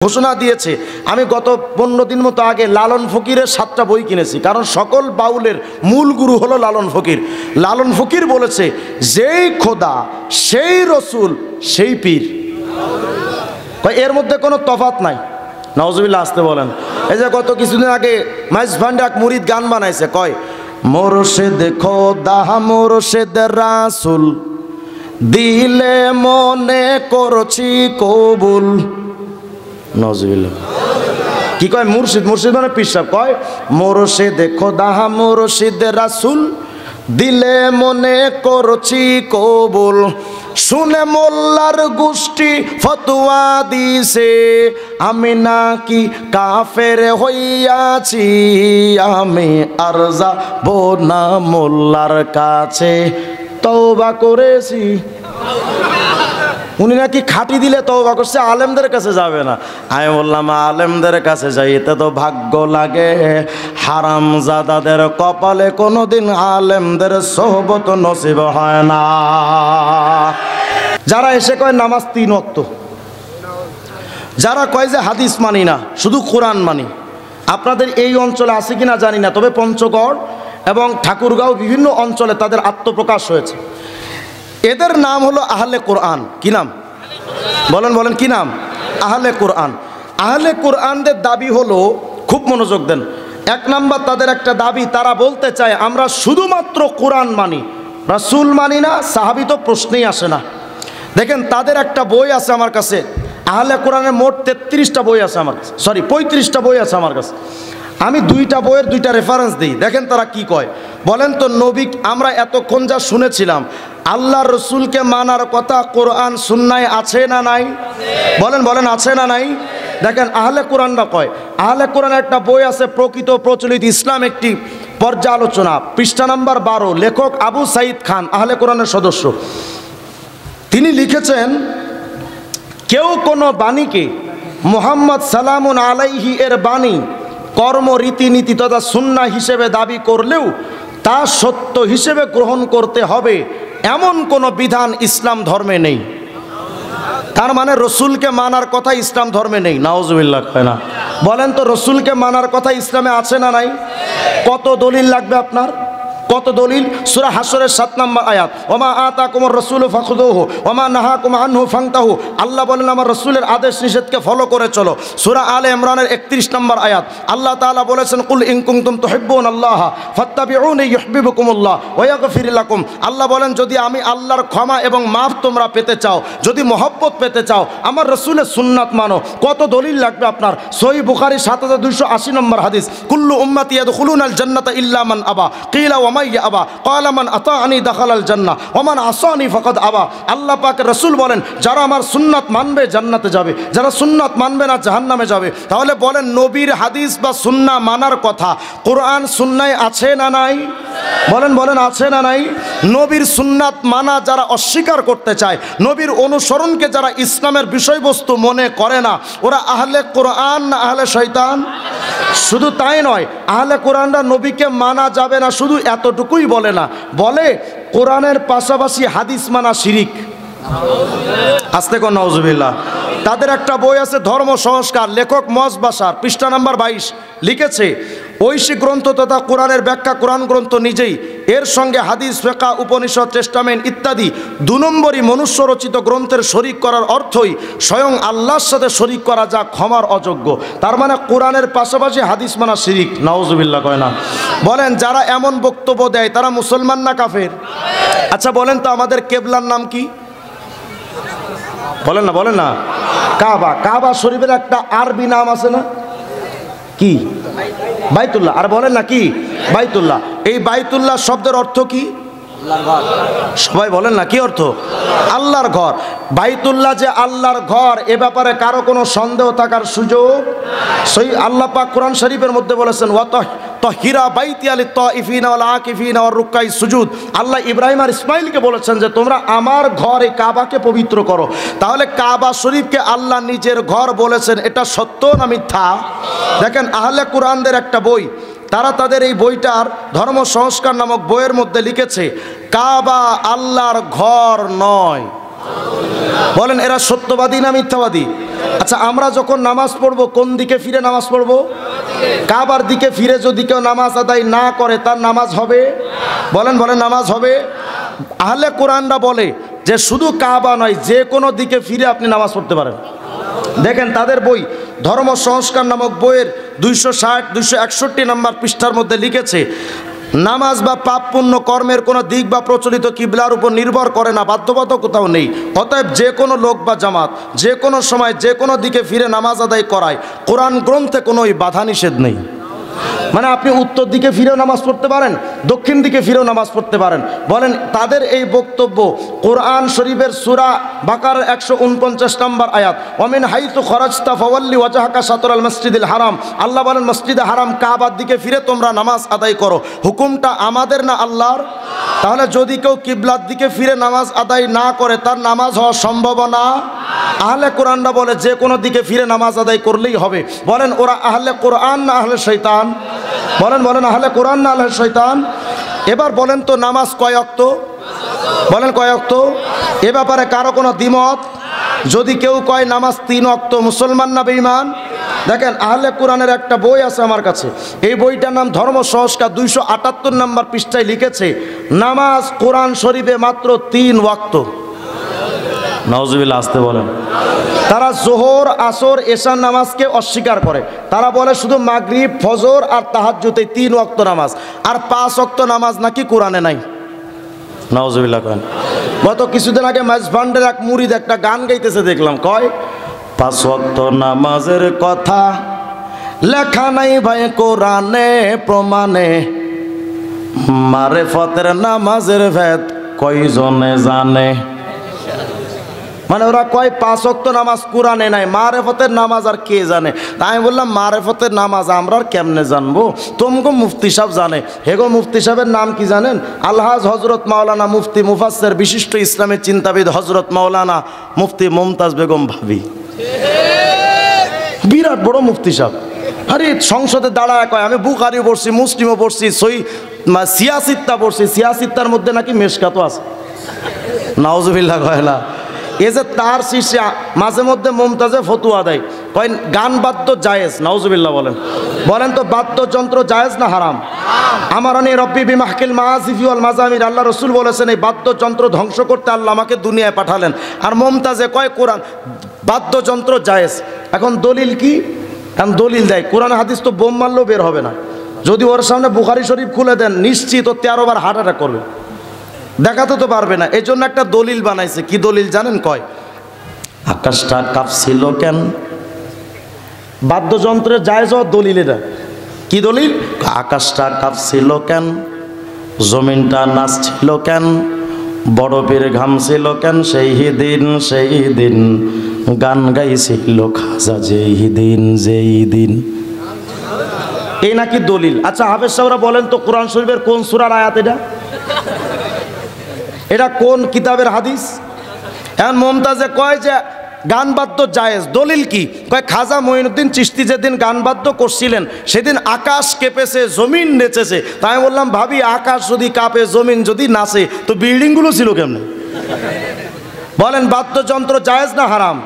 ঘোষণা দিয়েছে। আমি গত 15 দিন মতো আগে লালন ফকিরের 7টা বই কিনেছি, কারণ সকল বাউলের মূল গুরু হলো লালন ফকির। লালন ফকির বলেছে, যেই খোদা সেই রসুল সেই পীর, এর মধ্যে কোনো তফাৎ নাই। নাউজুবিল্লাহ আসতে বলেন। এই যে গত কিছুদিন আগে মাইজ ভান্ডে এক মুরিদ গান বানাইছে, কয় মোরশেদ খোদা মোরশেদ রাসূল দিলে মনে করছি কবুল। নাউজুবিল্লাহ। কি কয়? মুর্শিদ, মুর্শিদ মানে পীর সাহেব। কয় মোরশেদ খোদা মোরশেদ রাসূল দিলে মনে করছি কবুল, শুনে মোল্লার গোষ্ঠী ফতোয়া দিছে আমি নাকি কাফের হইয়াছি, আমি আর যাব না মোল্লার কাছে, তওবা করেছি। উনি নাকি খাঁটি দিলে তওবা করছে, আলেমদের কাছে যাবে না। আমি বললাম আলেমদের কাছে যাইতে তো ভাগ্য লাগে, হারামজাদাদের কপালে কোনোদিন আলেমদের সোহবত নসিব হয় না। যারা এসে কয় নামাজ 3 ওয়াক্ত, যারা কয় যে হাদিস মানি না শুধু কোরআন মানি, আপনাদের এই অঞ্চলে আছে কিনা জানি না, তবে পঞ্চগড় এবং ঠাকুরগাঁও বিভিন্ন অঞ্চলে তাদের আত্মপ্রকাশ হয়েছে। এদের নাম হলো আহলে কোরআন। কি নাম বলেন? বলেন কি নাম? আহলে কোরআন। আহলে কোরআনদের দাবি হলো, খুব মনোযোগ দেন, 1 নাম্বার তাদের একটা দাবি, তারা বলতে চায় আমরা শুধুমাত্র কোরআন মানি, রাসূল মানি না, সাহাবী তো প্রশ্নেই আসে না। দেখেন তাদের একটা বই আছে আমার কাছে, আহলে কোরআনের মোট 33টা বই আছে আমার কাছে, সরি 35টা বই আছে আমার কাছে। আমি 2টা বইয়ের 2টা রেফারেন্স দিই, দেখেন তারা কি কয়। বলেন তো নবী, আমরা এতক্ষণ যা শুনেছিলাম আল্লাহর রসুলকে মানার কথা কোরআন সুন্নায় আছে না নাই? বলেন বলেন আছে না নাই? দেখেন আহলে কোরআনরা কয়, আহলে কোরআনের একটা বই আছে প্রকৃত প্রচলিত ইসলাম একটি পর্যালোচনা, পৃষ্ঠা নাম্বার 12, লেখক আবু সাইদ খান, আহলে কোরআনের সদস্য। তিনি লিখেছেন, কেউ কোনো বাণীকে মুহাম্মদ সালামুন আলাইহি এর বাণী কর্ম রীতিনীতি তথা সুন্নাহ হিসেবে দাবি করলেও তা সত্য হিসেবে গ্রহণ করতে হবে এমন কোনো বিধান ইসলাম ধর্মে নেই। তার মানে রসুলকে মানার কথা ইসলাম ধর্মে নেই। নাউজুবিল্লাহ কয় না? বলেন তো রসুলকে মানার কথা ইসলামে আছে না নাই? কত দলিল লাগবে আপনার? কত দলিল? সূরা হাসরের 7 নম্বর আয়াত, ওমা আতাকুমুর রাসূলু ফাখুযুহু ওমা নাহাকুম আনহু ফান্তাহু। আল্লাহ বলেন আমার রাসূলের আদেশ নিষেধকে ফলো করে চলো। সূরা আলে ইমরানের 31 নম্বর আয়াত, আল্লাহ তাআলা বলেছেন কুল ইন কুনতুম তুহিব্বুনাল্লাহ ফাত্তাবিউনি ইউহিব্বুকুমুল্লাহ ওয়া ইয়াগফির লাকুম। আল্লাহ বলেন যদি আমি আল্লাহর ক্ষমা এবং মাফ তোমরা পেতে চাও, যদি মহব্বত পেতে চাও, আমার রাসূলের সুন্নাত মানো। কত দলিল লাগবে আপনার? সহিহ বুখারী 7280 নম্বর হাদিস, কুল্লু উম্মতি ইয়াদখুলুনাল জান্নাতা ইল্লা মান আবা কিলা ওয়া আবা ক্বালা মান আতাআনি দাখালাল জান্নাহ ওয়া মান আসানি ফাকাদ আবা। আল্লাহ পাকের রাসূল বলেন যারা আমার সুন্নাত মানবে জান্নাতে যাবে, যারা সুন্নাত মানবে না জাহান্নামে যাবে। তাহলে বলেন নবীর হাদিস বা সুন্নাহ মানার কথা কোরআন সুন্নায় আছে না নাই? বলেন বলেন আছে না নাই? নবীর সুন্নাত মানা যারা অস্বীকার করতে চায়, নবীর অনুসরণকে যারা ইসলামের বিষয়বস্তু মনে করে না, ওরা আহলে কোরআন না আহলে শয়তান? শুধু তাই নয়, আহলে কোরআনরা নবীকে মানা যাবে না শুধু এতটুকুই বলে না, বলে কোরআনের পাশাপাশি হাদিস মানা শিরিক। আস্তে কোন নাউজুবিল্লাহ। তাদের একটা বই আছে ধর্ম সংস্কার, লেখক মজ বাশার, পৃষ্ঠা নাম্বার 22, লিখেছে ঐশী গ্রন্থ তথা কোরআনের ব্যাখ্যা কোরআন গ্রন্থ নিজেই, এর সঙ্গে হাদিস, ফিকহ, উপনিষদ, টেস্টামেন্ট ইত্যাদি 2 নম্বরই মনুষ্য রচিত গ্রন্থের শরীক করার অর্থই স্বয়ং আল্লাহর সাথে শরীক করা, যা ক্ষমার অযোগ্য। তার মানে কোরআনের পাশাপাশি হাদিস মানা শিরিক। নাউজুবিল্লাহ কয় না? বলেন যারা এমন বক্তব্য দেয় তারা মুসলমান না কাফের? আচ্ছা বলেন তো আমাদের কেবলার নাম কি? বলেন না, বলেন না। কাবা। কাবা শরীফের একটা আরবি নাম আছে না? কি? বাইতুল্লাহ। আর বলেন না কি? বাইতুল্লাহ। এই বাইতুল্লাহ শব্দের অর্থ কি? সবাই বলেন না কি অর্থ? আল্লাহর ঘর। বাইতুল্লাহ যে আল্লাহর ঘর, এ ব্যাপারে কারো কোনো সন্দেহ থাকার সুযোগ? সেই আল্লাহ পাক কোরআন শরীফের মধ্যে বলেছেন তাহিরা বাইতি আলিত তাইফিনা ওয়াল আকিফিনা ওয়ার রুকাই সুজুদ। আল্লাহ ইব্রাহিম আর ইসমাইলকে বলেছেন যে তোমরা আমার ঘর এই কাবাকে পবিত্র করো। তাহলে কাবা শরীফকে আল্লাহ নিজের ঘর বলেছেন, এটা সত্য না মিথ্যা? দেখেন আহলে কোরআনদের একটা বই, তারা তাদের এই বইটার ধর্ম সংস্কার নামক বইয়ের মধ্যে লিখেছে কাবা আল্লাহর ঘর নয়, বলেন এরা সত্যবাদী না মিথ্যাবাদী? আচ্ছা, আমরা যখন নামাজ পড়বো কোন দিকে ফিরে নামাজ পড়বো? কাবার দিকে ফিরে যদি কেউ নামাজ আদায় না করে তার নামাজ হবে? বলেন বলেন নামাজ হবে? আহলে কোরআনরা বলে যে শুধু কাবা নয়, যে কোনো দিকে ফিরে আপনি নামাজ পড়তে পারেন। দেখেন তাদের বই ধর্ম সংস্কার নামক বইয়ের 260-261 নম্বর পৃষ্ঠার মধ্যে লিখেছে, নামাজ বা পাপ পুণ্য কর্মের কোনো দিক বা প্রচলিত কিবলার উপর নির্ভর করে না, বাধ্যবাধকতাও নেই। অতএব যে কোনো লোক বা জামাত যে কোনো সময় যে কোনো দিকে ফিরে নামাজ আদায় করায় কোরআন গ্রন্থে কোনো বাধা নিষেধ নেই। মানে আপনি উত্তর দিকে ফিরেও নামাজ পড়তে পারেন, দক্ষিণ দিকে ফিরেও নামাজ পড়তে পারেন। বলেন তাদের এই বক্তব্য কোরআন শরীফের সূরা বাকারার 149 নম্বর আয়াত, ওমিন হাইতু খরাজতা ফাওয়াল্লি ওয়াজহাকা শাতরাল মসজিদিল হারাম, আল্লাহ বলেন মসজিদে হারাম কাবার দিকে ফিরে তোমরা নামাজ আদায় করো। হুকুমটা আমাদের না আল্লাহর? তাহলে যদি কেউ কিবলার দিকে ফিরে নামাজ আদায় না করে তার নামাজ হওয়া সম্ভব না? আহলে কোরআনরা বলে যে কোনো দিকে ফিরে নামাজ আদায় করলেই হবে। বলেন ওরা আহলে কোরআন না আহলে শয়তান? বলেন বলেন আহলে কোরআন না আহলে শয়তান? এবার বলেন তো নামাজ কয় ওয়াক্ত? বলেন কয় ওয়াক্ত? এ ব্যাপারে কারো কোনো দ্বিমত? যদি কেউ কয় নামাজ 3 ওয়াক্ত, মুসলমান না বেঈমান? দেখেন আহলে কোরআনের একটা বই আছে আমার কাছে, এই বইটার নাম ধর্ম সংস্কার, 278 নম্বর পৃষ্ঠায় লিখেছে নামাজ কোরআন শরীফে মাত্র 3 ওয়াক্ত। নাউজুবিল্লাহ, আসতে বলেন। তারা জোহর আসর এশার নামাজকে অস্বীকার করে, তারা বলে শুধু মাগরিব ফজর আর তাহাজ্জুদে 3 ওয়াক্ত নামাজ, আর 5 ওয়াক্ত নামাজ নাকি কোরআনে নাই। নাউজুবিল্লাহ করেন। গত কিছুদিন আগে মাঝভান্ডের এক মুরিদ একটা গান গাইতেছে দেখলাম, কয় 5 ওয়াক্ত নামাজের কথা লেখা নাই ভাই কোরআনে প্রমাণে, মারেফতের নামাজের ভেদ কয়জনে জানে। মানে ওরা কয় 5 ওয়াক্ত নামাজ কোরআনে নাই, মারেফতের নামাজ আর কে জানে? তাই আমি বললাম মারেফতের নামাজ আমরা আর কেমনে জানবো? তোমগো মুফতি সাহেব জানে। হেগো মুফতি সাহেবের নাম কি জানেন? আলহাজ হজরত মাওলানা মুফতি মুফাসসির বিশিষ্ট ইসলামী চিন্তাবিদ হজরত মাওলানা মুফতি মুমতাজ বেগম ভাবি, বিরাট বড় মুফতি সাহেব। আরে সংসদে দাঁড়ায় কয় আমি বুখারী পড়ছি, মুসলিমও পড়ছি, সিয়াসিত্তা পড়ছি, সিয়াসিত্তার মধ্যে নাকি মেশকাতও আছে। নাউজুবিল্লাহ কয় না। এ যে তার শিষ্য মাঝে মধ্যে মুমতাজে ফতুয়া দেয়, কয় গান বাদ্য জায়েজ। নাউজুবিল্লাহ বলেন। বলেন তো বাদ্যযন্ত্র জায়েজ না হারাম? আমারানি রব্বি বিমাহকিল মাআজিফি ওয়াল মাজামির, আল্লাহ রসুল বলেছেন এই বাদ্যযন্ত্র ধ্বংস করতে আল্লাহ আমাকে দুনিয়ায় পাঠালেন। আর মুমতাজে কয় কোরআন বাদ্যযন্ত্র জায়েজ। এখন দলিল কি? কারণ দলিল দেয়, কোরআন হাদিস তো বোম মারলেও বের হবে না। যদি ওর সামনে বুখারী শরীফ খুলে দেন নিশ্চিত ও 13 বার হার্ট অ্যাটাক করবে, দেখাতে তো পারবে না। এই জন্য একটা দলিল বানাইছে। কি দলিল জানেন? কয় আকাশটা কাঁপছিল কেন? বাদ্যযন্ত্রের জায়েজ হওয়ার দলিল এটা। কি দলিল? আকাশটা কাঁপছিল কেন, জমিনটা নাচছিল কেন, বরফের ঘামছিল কেন, সেই দিন গান গাইছিল খাজা যেই দিন। এই নাকি দলিল। আচ্ছা হাফেজ সাহেবরা বলেন তো কোরআন শরীফের কোন সূরার আয়াত এটা? এটা কোন কিতাবের হাদিস? এখন মুমতাজে কয় যে গান বাদ্য জায়েজ, দলিল কি? কয় খাজা মঈনুদ্দিন চিশতি যেদিন গান বাদ্য করছিলেন সেদিন আকাশ কেঁপেছে, জমিন নেচেছে। তাই আমি বললাম ভাবি আকাশ যদি কাঁপে, জমিন যদি নাচে, তো বিল্ডিংগুলো ছিল কেমনে? বলেন বাদ্যযন্ত্র জায়েজ না হারাম?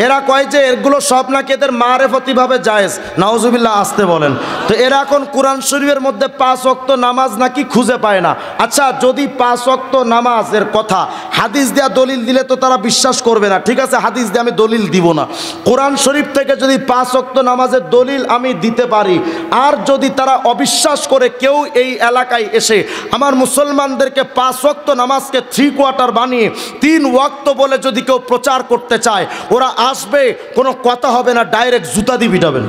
এরা কয় যে এগুলো সব নাকি এদের মারেফতিভাবে জায়েজ। নাউজুবিল্লাহ, আসতে বলেন। তো এরা এখন কোরআন শরীফের মধ্যে 5 ওয়াক্ত নামাজ নাকি খুঁজে পায় না। আচ্ছা যদি 5 ওয়াক্ত নামাজের কথা হাদিস দেয়া দলিল দিলে তো তারা বিশ্বাস করবে না। ঠিক আছে, হাদিস দিয়ে আমি দলিল দিব না। কোরআন শরীফ থেকে যদি 5 ওয়াক্ত নামাজের দলিল আমি দিতে পারি, আর যদি তারা অবিশ্বাস করে কেউ এই এলাকায় এসে আমার মুসলমানদেরকে 5 ওয়াক্ত নামাজকে 3 কোয়ার্টার বানিয়ে 3 ওয়াক্ত বলে যদি কেউ প্রচার করতে চায়, ওরা আসবে, কোনো কথা হবে না, ডাইরেক্ট জুতা দিয়ে পিটাবেন।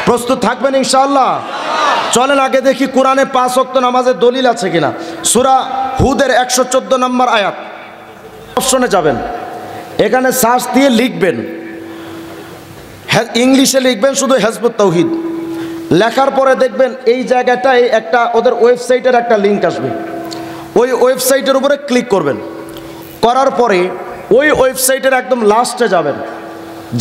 প্রস্তুত থাকবেন ইনশাআল্লাহ? চলেন আগে দেখি কোরআনে 5 ওয়াক্ত নামাজের দলিল আছে কিনা। সূরা হুদের 114 নম্বর আয়াত, অপশনে যাবেন, এখানে সার্চ দিয়ে লিখবেন, ইংলিশে লিখবেন শুধু হিজবুত তাওহীদ। লেখার পরে দেখবেন এই জায়গাটায় একটা ওদের ওয়েবসাইটের একটা লিঙ্ক আসবে। ওই ওয়েবসাইটের উপরে ক্লিক করবেন। করার পরে ওই ওয়েবসাইটের একদম লাস্টে যাবেন।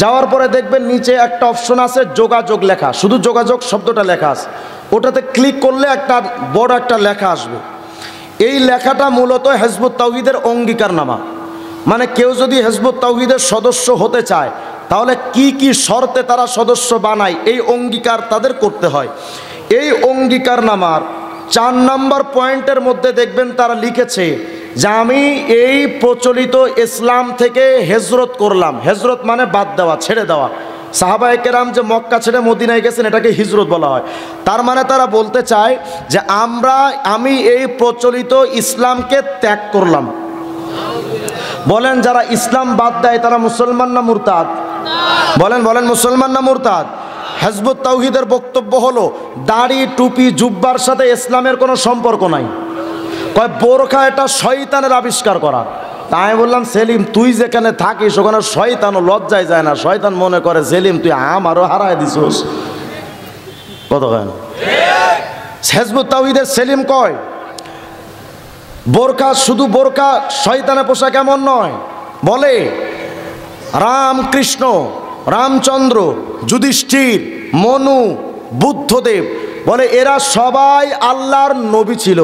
যাওয়ার পরে দেখবেন নিচে একটা অপশন আছে যোগাযোগ লেখা, শুধু যোগাযোগ শব্দটা লেখা আছে। ওটাতে ক্লিক করলে একটা বড় একটা লেখা আসবে। এই লেখাটা মূলত হিজবুত তাওহীদের অঙ্গীকারনামা। মানে কেউ যদি হিজবুত তাওহীদের সদস্য হতে চায় তাহলে কি কি শর্তে তারা সদস্য বানায়, এই অঙ্গীকার তাদের করতে হয়। এই অঙ্গীকারনামার 4 নম্বর পয়েন্টের মধ্যে দেখবেন তারা লিখেছে যে আমি এই প্রচলিত ইসলাম থেকে হিজরত করলাম। হিজরত মানে বাদ দেওয়া, ছেড়ে দেওয়া। সাহাবায়ে কেরাম যে মক্কা ছেড়ে মদিনায় গেছেন এটাকে হিজরত বলা হয়। তার মানে তারা বলতে চায় যে আমি এই প্রচলিত ইসলামকে ত্যাগ করলাম। বলেন যারা ইসলাম বাদ দেয় তারা মুসলমান না মুরতাদ? বলেন মুসলমান না মুরতাদ? হিজবুত তাওহীদের বক্তব্য হলো দাড়ি টুপি জুব্বার সাথে ইসলামের কোনো সম্পর্ক নাই। কয় বোরখা এটা শয়তানের আবিষ্কার করা। তাই বললাম সেলিম তুই যেখানে থাকিস ওখানে শয়তানও লজ্জায় যায় না, শয়তান মনে করে সেলিম তুই আমারও হারায় দিছিস। কত কেন হিজবুত তাওহীদের সেলিম কয় বোরখা শুধু বোরখা শয়তানের পোশাক এমন নয়। বলে রামকৃষ্ণ, রামচন্দ্র, যুধিষ্ঠির, মনু, বুদ্ধদেব, বলে এরা সবাই আল্লাহর নবী ছিল।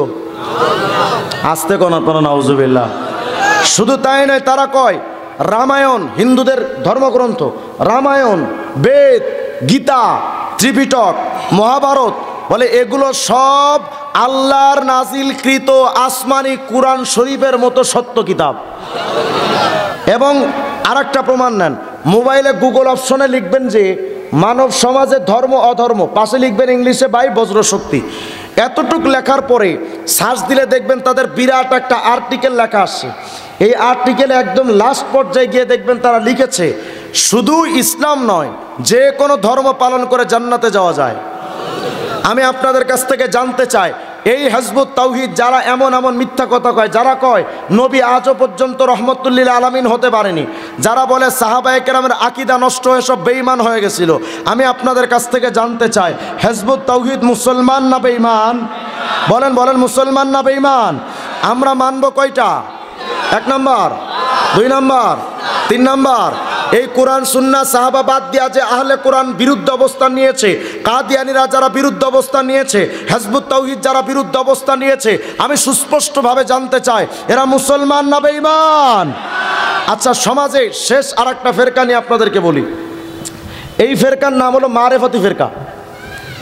আস্তে কোন নাউজুবিল্লাহ। শুধু তাই নয়, তারা কয় রামায়ণ হিন্দুদের ধর্মগ্রন্থ, রামায়ণ, বেদ, গীতা, ত্রিপিটক, মহাভারত, বলে এগুলো সব আল্লাহর নাজিলকৃত আসমানি কুরআন শরীফের মতো সত্য কিতাব। এবং আরেকটা প্রমাণ নেন, মোবাইলে গুগল অপশনে লিখবেন যে মানব সমাজে ধর্ম অধর্ম, পাশে লিখবেন ইংলিশে বাই বজ্রশক্তি। এতটুক লেখার পরে সার্চ দিলে দেখবেন তাদের বিরাট একটা আর্টিকেল লেখা আসছে। এই আর্টিকেলে একদম লাস্ট পর্যায়ে গিয়ে দেখবেন তারা লিখেছে শুধু ইসলাম নয়, যে কোনো ধর্ম পালন করে জান্নাতে যাওয়া যায়। আমি আপনাদের কাছ থেকে জানতে চাই এই হিজবুত তাওহীদ যারা এমন মিথ্যা কথা কয়, যারা কয় নবী আজও পর্যন্ত রহমতুল লিল আলামিন হতে পারেনি, যারা বলে সাহাবায়ে কেরামের আকীদা নষ্ট হয়ে সব বেঈমান হয়ে গেছিল, আমি আপনাদের কাছ থেকে জানতে চাই হিজবুত তাওহীদ মুসলমান না বেঈমান? বলেন মুসলমান না বেঈমান? আমরা মানব কয়টা? 1 নম্বর, 2 নম্বর, 3 নম্বর। এই কোরআন সুন্নাহ সাহাবা বাদ দিয়া যে আহলে কোরআন বিরুদ্ধে অবস্থান নিয়েছে, কাদিয়ানীরা যারা বিরুদ্ধে অবস্থান নিয়েছে, হিজবুত তাওহীদ যারা বিরুদ্ধে অবস্থান নিয়েছে, আমি সুস্পষ্টভাবে জানতে চাই এরা মুসলমান না বেঈমান? আচ্ছা, সমাজে শেষ আরেকটা ফেরকা নিয়ে আপনাদেরকে বলি। এই ফেরকার নাম হলো মারেফতি ফেরকা।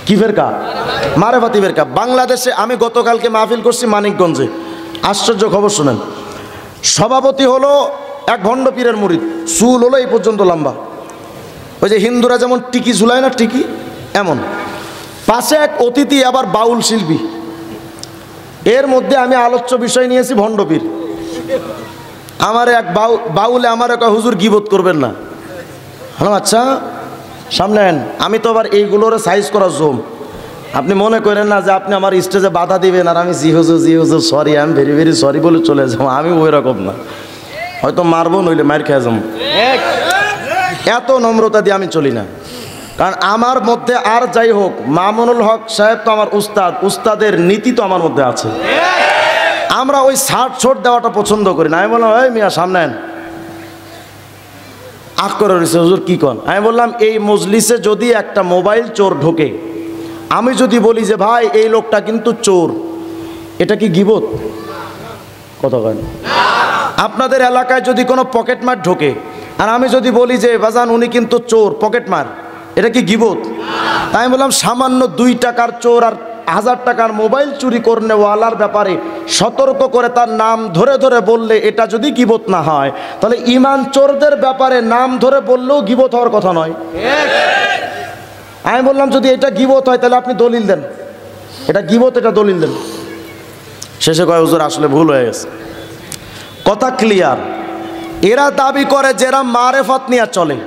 কি ফেরকা? মারেফতি ফেরকা। বাংলাদেশে আমি গতকালকে মাহফিল করছি মানিকগঞ্জে। আশ্চর্য খবর শুনেন, সভাপতি হলো এক ভণ্ড পীরের মুরিদ, চুল হলো এই পর্যন্ত লম্বা, ওই যে হিন্দুরা যেমন টিকি ঝুলায় না টিকি, এমন। পাশে এক অতিথি আবার বাউল শিল্পী। এর মধ্যে আমি আলোচ্য বিষয় নিয়েছি ভণ্ড পীর। আমার এক বাউলে আমার এক হুজুর গীবত করবেন না। হ্যালো, আচ্ছা সামনে আমি তো আবার এইগুলোর সাইজ করা জম। আপনি মনে করেন না যে আপনি আমার স্টেজে বাধা দিবেন আর আমি জি হুজুর সরি, আমি ভেরি ভেরি সরি বলে চলে যাবো। আমি ওই রকম না, হয়তো মারবো নইলে মার খেয়ে যাবো। এত নম্রতা দিয়ে আমি চলি না, কারণ আমার মধ্যে আর যাই হোক মামুনুল হক সাহেব তো আমার উস্তাদ, উস্তাদের নীতি তো আমার মধ্যে আছে। আমরা ওই শার্ট ছোট দেওয়াটা পছন্দ করি না। আমি বললাম এই মিয়া সামনে আখ করে রয়েছে হুজুর কি কন। আমি বললাম এই মজলিসে যদি একটা মোবাইল চোর ঢোকে, আমি যদি বলি যে ভাই এই লোকটা কিন্তু চোর, এটা কি গীবত? কত কেন? আপনাদের এলাকায় যদি কোনো পকেটমার ঢোকে আর আমি যদি বলি যে বাজান উনি কিন্তু চোর পকেটমার, এটা কি গীবত? তাই আমি বললাম সামান্য 2 টাকার চোর আর 1000 টাকার মোবাইল চুরি করনেওয়ালার ব্যাপারে সতর্ক করে তার নাম ধরে ধরে বললে এটা যদি গীবত না হয়, তাহলে ইমান চোরদের ব্যাপারে নাম ধরে বললেও গীবত হওয়ার কথা নয়। আমি বললাম যদি এটা গীবত হয় তাহলে আপনি দলিল দেন, এটা গীবত, এটা দলিল দেন। শেষে কয় হুজুর আসলে ভুল হয়ে গেছে। কথা ক্লিয়ার। এরা দাবি করে যে এরা মারেফত নিয়ে চলে,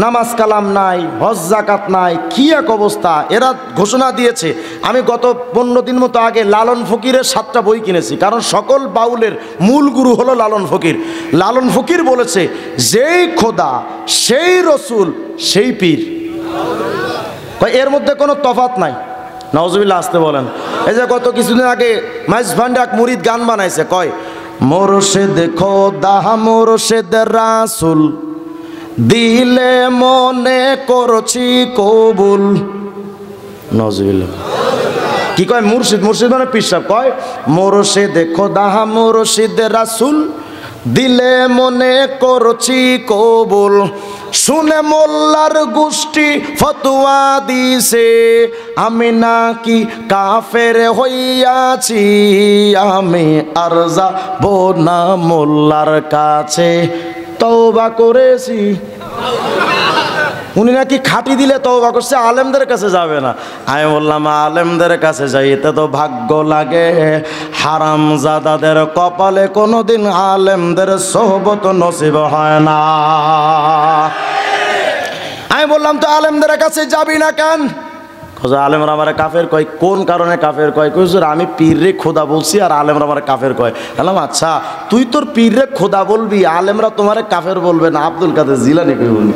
নামাজ কালাম নাই, হজ জাকাত নাই, কি এক অবস্থা। এরা ঘোষণা দিয়েছে, আমি গত 15 দিন মতো আগে লালন ফকিরের 7টা বই কিনেছি, কারণ সকল বাউলের মূল গুরু হলো লালন ফকির। লালন ফকির বলেছে যেই খোদা সেই রসুল সেই পীর, এর মধ্যে কোনো তফাৎ নাই। নাউজুবিল্লাহ আসতে বলেন। এই যে গত কিছুদিন আগে মাইজ ভান্ডে এক মুরিদ গান বানাইছে, কয় মোরশেদ খোদা মোরশেদ রাসূল দিলে মনে করছি কবুল। নাউজুবিল্লাহ। কি কয়? মুর্শিদ, মুর্শিদ মানে পীর সাহেব। কয় মোরশেদ খোদা মোরশেদ রাসূল দিলে মনে করছি কবুল, শুনে মোল্লার গোষ্ঠী ফতোয়া দিছে আমি নাকি কাফের হইয়াছি, আমি আর যাব না মোল্লার কাছে, তওবা করেছি। উনি নাকি খাটি দিলে তওবা করছে, আলেমদের কাছে যাবে না। আমি বললাম আলেমদের কাছে যাইতে তো ভাগ্য লাগে, হারামজাদাদের কপালে কোনোদিন আলেমদের সোহবত নসিব হয় না। আমি বললাম তো আলেমদের কাছে যাবি না কেন? আলেমরা আমার কাফের কয়। কোন কারণে কাফের কয়? হুজুর আমি পীররে খোদা বলছি আর আলেমরা আমার কাফের কয়। বললাম আচ্ছা তুই তোর পীররে খোদা বলবি, আলেমরা তোমার কাফের বলবে না, আব্দুল কাদের জিলানী কই বলবি?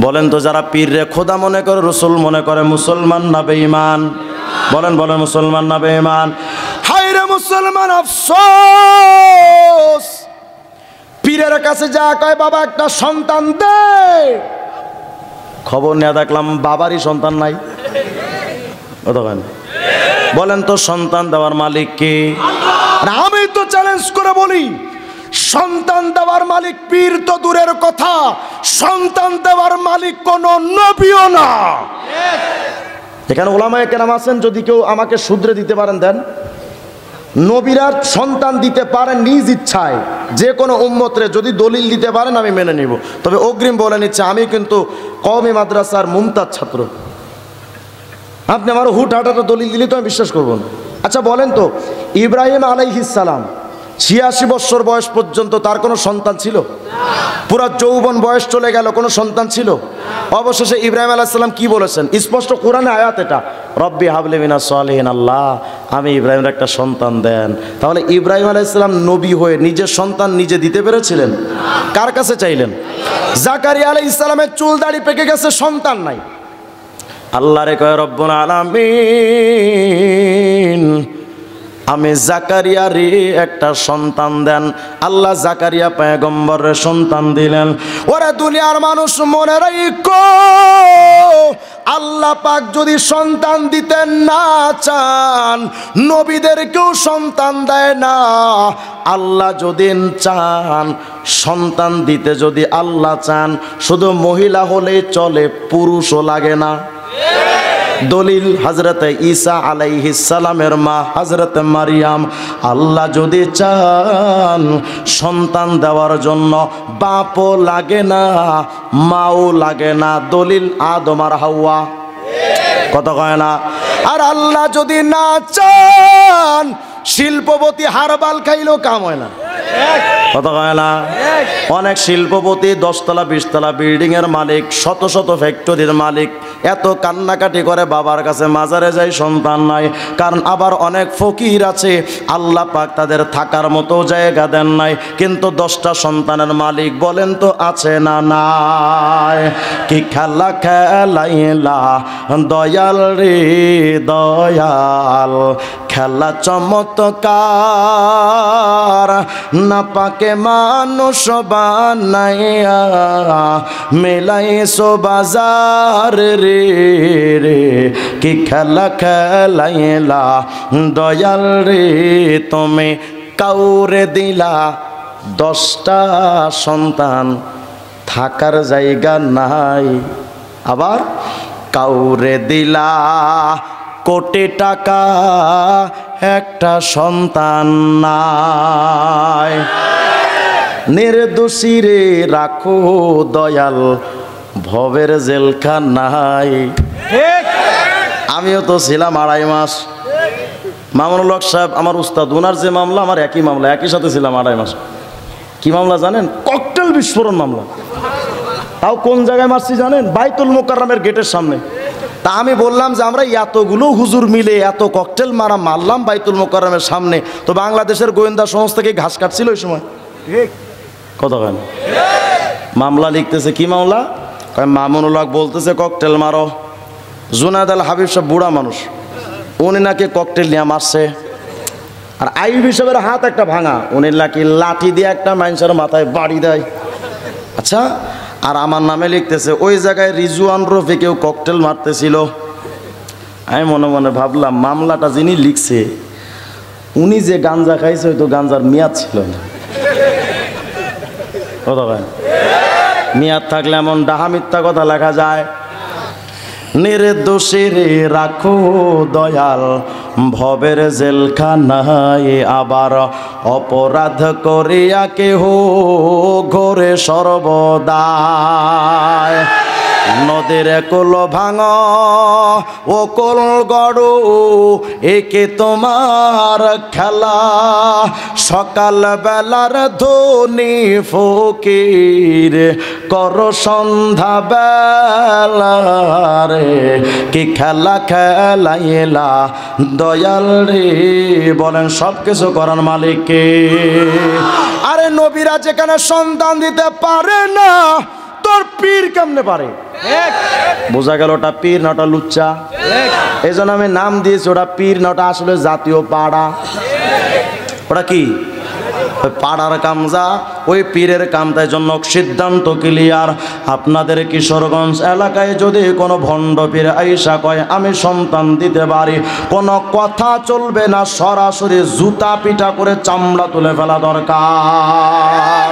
বলেন তো যারা পীররে খোদা মনে করে, রসুল মনে করে, মুসলমান না বেঈমান? বলেন বলেন, মুসলমান না বেঈমান? হায় রে মুসলমান, আফসোস। পীরের কাছে যা কয় বাবা একটা সন্তান দে, খবর নিয়ে দেখলাম বাবারই সন্তান নাই। বলেন তো সন্তান দেওয়ার মালিক কে? আমি তো চ্যালেঞ্জ করে বলি সন্তান দেওয়ার মালিক পীর তো দূরের কথা, সন্তান দেওয়ার মালিক কোন নবীও না। এখানে ওলামায়ে কেরাম আছেন, যদি কেউ আমাকে শুধরে দিতে পারেন দেন। নবীরা সন্তান দিতে পারেন নিজ ইচ্ছায়, যে কোনো উম্মতরে যদি দলিল দিতে পারেন আমি মেনে নিব। তবে অগ্রিম বলে নিচ্ছে আমি কিন্তু কওমি মাদ্রাসার মুমতাজ ছাত্র, আপনি আমার হুট হাটাটা দলিল দিলে তো আমি বিশ্বাস করব না। আচ্ছা বলেন তো ইব্রাহিম আলাইহিস সালাম 86 বছর বয়স পর্যন্ত তার কোনো সন্তান ছিল? পুরা যৌবন বয়স চলে গেল, কোনো সন্তান ছিল? অবশেষে ইব্রাহিম আলাইহিস সালাম কি বলেছেন? স্পষ্ট কোরআনে আয়াত এটা, রব্বি হাবলি মিনাস সালিহিন, আল্লাহ আমি ইব্রাহিমের একটা সন্তান দেন। তাহলে ইব্রাহিম আলাইহিস সালাম নবী হয়ে নিজের সন্তান নিজে দিতে পেরেছিলেন? কার কাছে চাইলেন? জাকারিয়া আলাইহিস সালামের চুল দাড়ি পেকে গেছে, সন্তান নাই। আল্লাহ রে কয় রব্বুল আলামিন আমি জাকারিয়ারে একটা সন্তান দেন। আল্লাহ জাকারিয়া পয়গম্বরের সন্তান দিলেন। ওরে দুনিয়ার মানুষ মনে রাখো, আল্লাহ পাক যদি সন্তান দিতে না চান নবীদেরকেও সন্তান দেয় না। আল্লাহ যদি চান সন্তান দিতে, যদি আল্লাহ চান শুধু মহিলা হলেই চলে, পুরুষও লাগে না। দলিল হযরত ঈসা আলাইহিস সালামের মা হযরত মারিয়াম। আল্লাহ যদি চান সন্তান দেওয়ার জন্য বাপও লাগে না, মাও লাগে না। দলিল আদম আর হাওয়া, কথা কয় না? আর আল্লাহ যদি না চান শিল্পপতি হারবাল খাইলেও কাম হয় না, কথা কয় না? অনেক শিল্পপতি 10 তলা 20 তলা বিল্ডিং এর মালিক, শত শত ফ্যাক্টরির মালিক, এত কান্নাকাটি করে বাবার কাছে মাজারে যায় সন্তান নাই। কারণ আবার অনেক ফকির আছে আল্লাহ পাক তাদের থাকার মতো জায়গা দেন নাই, কিন্তু 10টা সন্তানের মালিক। বলেন তো আছে না নাই? কি খেলা খেলাইলা দয়াল রে দয়াল, খেলা চমৎকার, না পাকে মানুষ বানাইয়া মেলাইছো বাজার রে রে। কি খেলা খেলাইলা দয়াল রে তুমি, কাউরে দিলা 10টা সন্তান, থাকার জায়গা নাই। আবার কাউরে দিলা কোটি টাকা, একটা সন্তান নাই। নির্দোষী রে রাখো দয়াল, ভবের জেলখানায়। আমিও তো ছিলাম 2.5 মাস। মামুনুল হক সাহেব আমার উস্তাদ, ওনার যে মামলা আমার একই মামলা, একই সাথে ছিলাম 2.5 মাস। কি মামলা জানেন? ককটেল বিস্ফোরণ মামলা। তাও কোন জায়গায় মারছি জানেন? বাইতুল মুকাররমের গেটের সামনে। তা আমি বললাম যে আমরা এতগুলো হুজুর মিলে এত ককটেল মারলাম বাইতুল মুকাররমের সামনে, তো বাংলাদেশের গোয়েন্দা সংস্থাকে ঘাস কাটছিল ওই সময়? কথা কেন? মামলা লিখতেছে, কি মামলা? মামুনুল হক বলতেছে ককটেল মারো। জুনায়েদ আল হাবিব সব বুড়া মানুষ, উনি নাকি ককটেল নিয়ে মারছে। আর আইয়ুব সাহেবের হাত একটা ভাঙা, উনি নাকি লাঠি দিয়ে একটা মানুষের মাথায় বাড়ি দেয়। আচ্ছা, আর আমার নামে লিখতেছে ওই জায়গায় রিজওয়ান রফিকেও ককটেল মারতেছিল। আমি মনে মনে ভাবলাম মামলাটা যিনি লিখছে উনি যে গাঞ্জা খাইছে হয়তো গাঞ্জার মেয়াদ ছিল না। কথা ভাই, মেয়াদ থাকলে এমন ডাহা মিথ্যা কথা লেখা যায়। নির্দোষীর রাখো দয়াল ভবের জেলখানায়, আবার অপরাধ করিয়া কেহ ঘরে সর্বদায়। নদীর কুল ভাঙ ও কুল গড়ো, একে তোমার খেলা। সকাল বেলার ধনী ফকির কর সন্ধ্যা বেলারে, কি খেলা খেলাইলা দয়াল রে। বলেন সব কিছু করার মালিককে। আরে নবীরা যেখানে সন্তান দিতে পারে না, তোর পীর কেমনে পারে? বোঝা গেল ওটা পীর না ওটা লুচ্চা। এই জন্য আমি নাম দিয়েছি ওটা পীর না ওটা আসলে জাতীয় পাড়া। ওটা কি? পাড়ার কামজা, ওই পীরের কামতার জন্য সিদ্ধান্ত ক্লিয়ার। আপনাদের কিশোরগঞ্জ এলাকায় যদি কোনো ভণ্ড পীর আইসা কয় আমি সন্তান দিতে পারি, কোনো কথা চলবে না, সরাসরি জুতা পিটা করে চামড়া তুলে ফেলা দরকার।